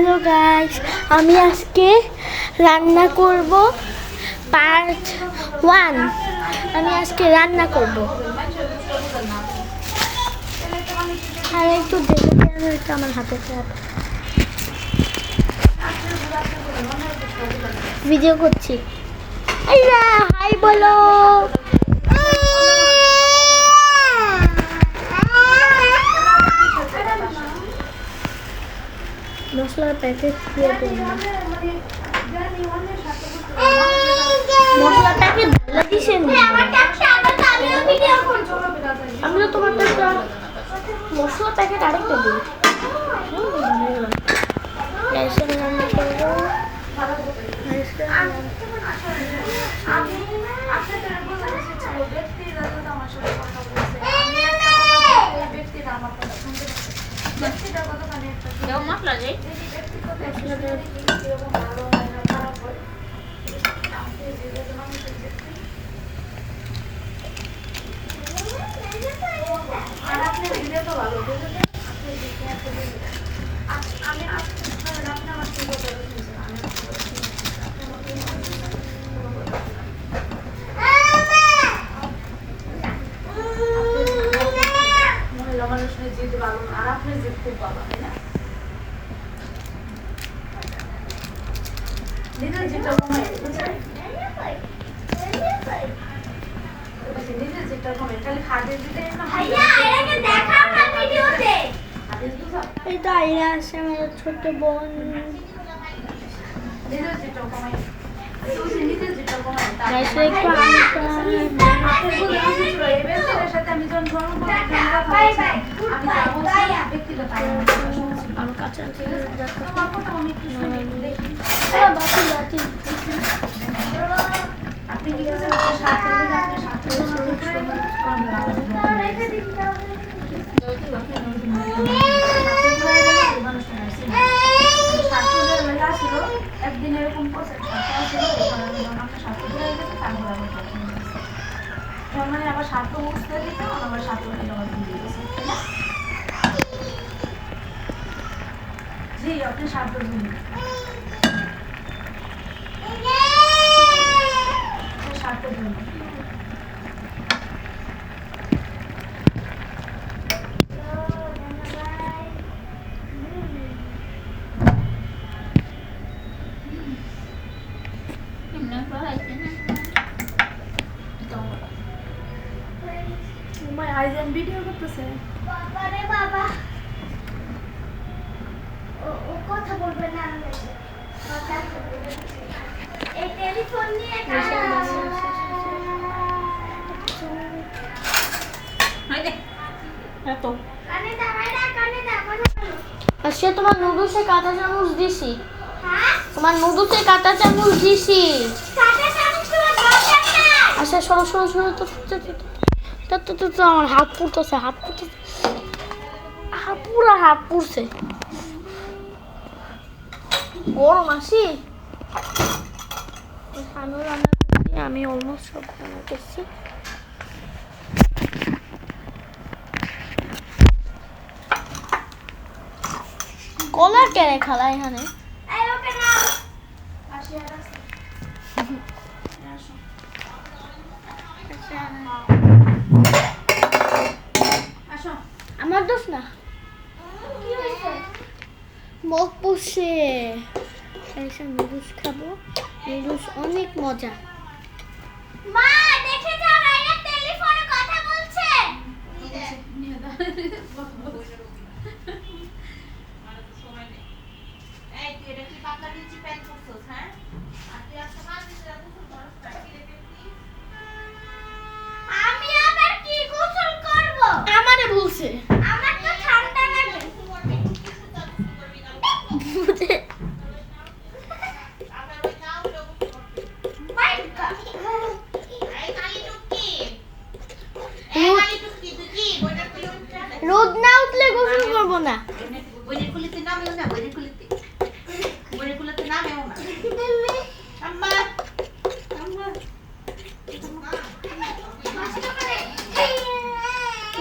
Hello guys, আমি আজকে রান্না করব পার্ট 1। আমি আজকে রান্না করব। আর একটু দেখে এটা আমার হাতে ভিডিও করছি। হাই বলো। মশলার প্যাকেট দিয়ে দেবো। মশলার প্যাকেট ভালো দিছেন। আমি তো তোমার মশলার প্যাকেট আরেকটা দিই। রান্না করবো। মশলা যাই আর আপনি ভিডিও তো ভালো আমি জিত ভালো আর আপনি জিত খুব ভালো তাই না? নিজের যেটা কমাই নিজের যেটা কমাই খালি খাদ্য দিতে এটা আইরা আছে আমার ছোট বোন। নিজের যেটা কমাই একদিন এরকম আবার সাত বুঝতে দিতে আবার সাত জি আপনি সাত সাতটার জন্য ভিডিও করতেছে বাবা ও কথা বলবে না এই টেলিফোন নিয়ে আজকে তোমার নুডলসে কাঁটা চামচ দিছি। তোমার নুডলসে কাঁটা চামচ দিছি। আচ্ছা সরো সরো সরো তো আমার হাত পুড়তেছে পুরো হাত পুড়ছে। গরম আসি আমি অলমোস্ট সব রান্না করছি। কলা কেড়ে খালা এখানে আমার দোষ না মুখ পুষে নুডলস খাবো। নুডলস অনেক মজা। মা দেখে যাও রাইনা টেলিফোনে কথা বলছে। এই তুই এটা কি পাতলা দিচ্ছি প্যান করছস হ্যাঁ? আর তুই আজকে মাছ দিছিস এত সুন্দর কি রেখে দিছিস? আমি আবার কি গোসল করব? আমারে বলছে। আমার তো ঠান্ডা লাগে। রোদ না উঠলে গোসল করবো না।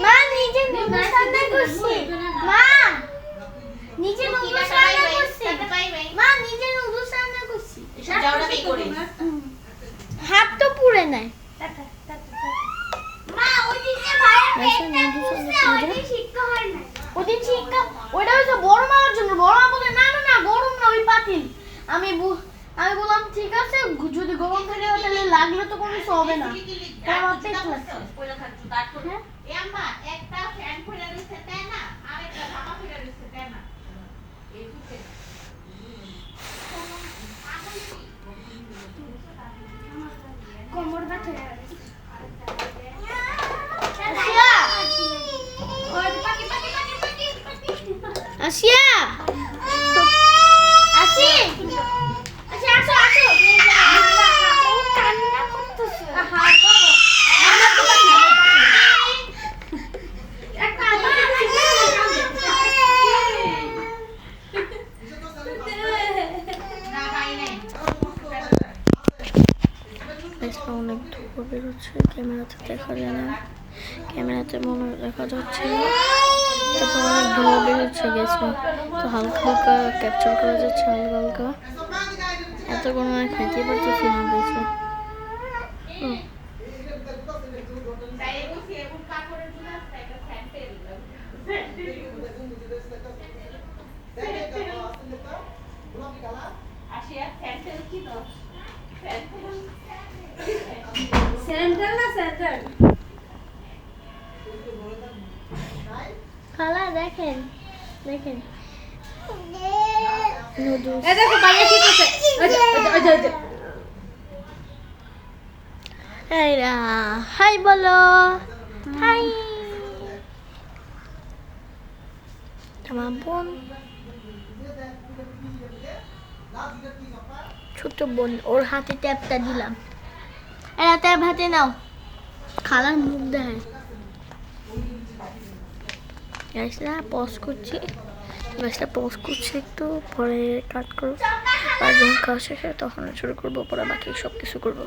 মা নিজে নুডলস রান্না করছি। মা নিজে নুডলস রান্না করছি। হাত তো পুড়ে নাই ওদিন শিক্ষা ওইটা হচ্ছে বড় মার জন্য বড় মা বলে না না না গরম না ওই পাতিল আমি বললাম ঠিক আছে যদি গরম থাকে তাহলে লাগলে তো কোনো কিছু হবে না আমার টেস্ট লাগছে একটা ফ্যান খুলে দিচ্ছে তাই না আর একটা জামা খুলে দিচ্ছে তাই না এই দুটো কোমর ব্যথা আসিয়া আসি আসি আসো আসো ও কান্না করতেছে হ্যাঁ করো আমরা তো একটা না খাই নাই আজকে অনেক ধোঁয়া বেরোচ্ছে ক্যামেরাতে দেখা যায় না ক্যামেরাতে মনে দেখা যাচ্ছে না তারপর অনেক ধোঁয়া বেরোচ্ছে গেছে তো হালকা হালকা ক্যাপচার করা যাচ্ছে হালকা হালকা এত কোনো আর খাইতে পারতেছি না গেছে তাই বসে এবং কাপড়ে জুলা একটা ফ্যান পেয়ে দিলাম আসিয়া ফ্যান পেয়ে কি দাও ফ্যান সেন্টার না সেন্টার খালা দেখেন দেখেন এই দেখো বাইরে কি করছে আচ্ছা এইরা হাই বলো হাই আমার বোন ছোট বোন ওর হাতে ট্যাপটা দিলাম এরা ট্যাপ হাতে নাও খালার মুখ দেখায় গ্যাসটা পজ করছি গ্যাসটা পজ করছি একটু পরে কাট করবো আর যখন খাওয়া শেষ হয় তখন শুরু করবো পরে বাকি সব কিছু করবো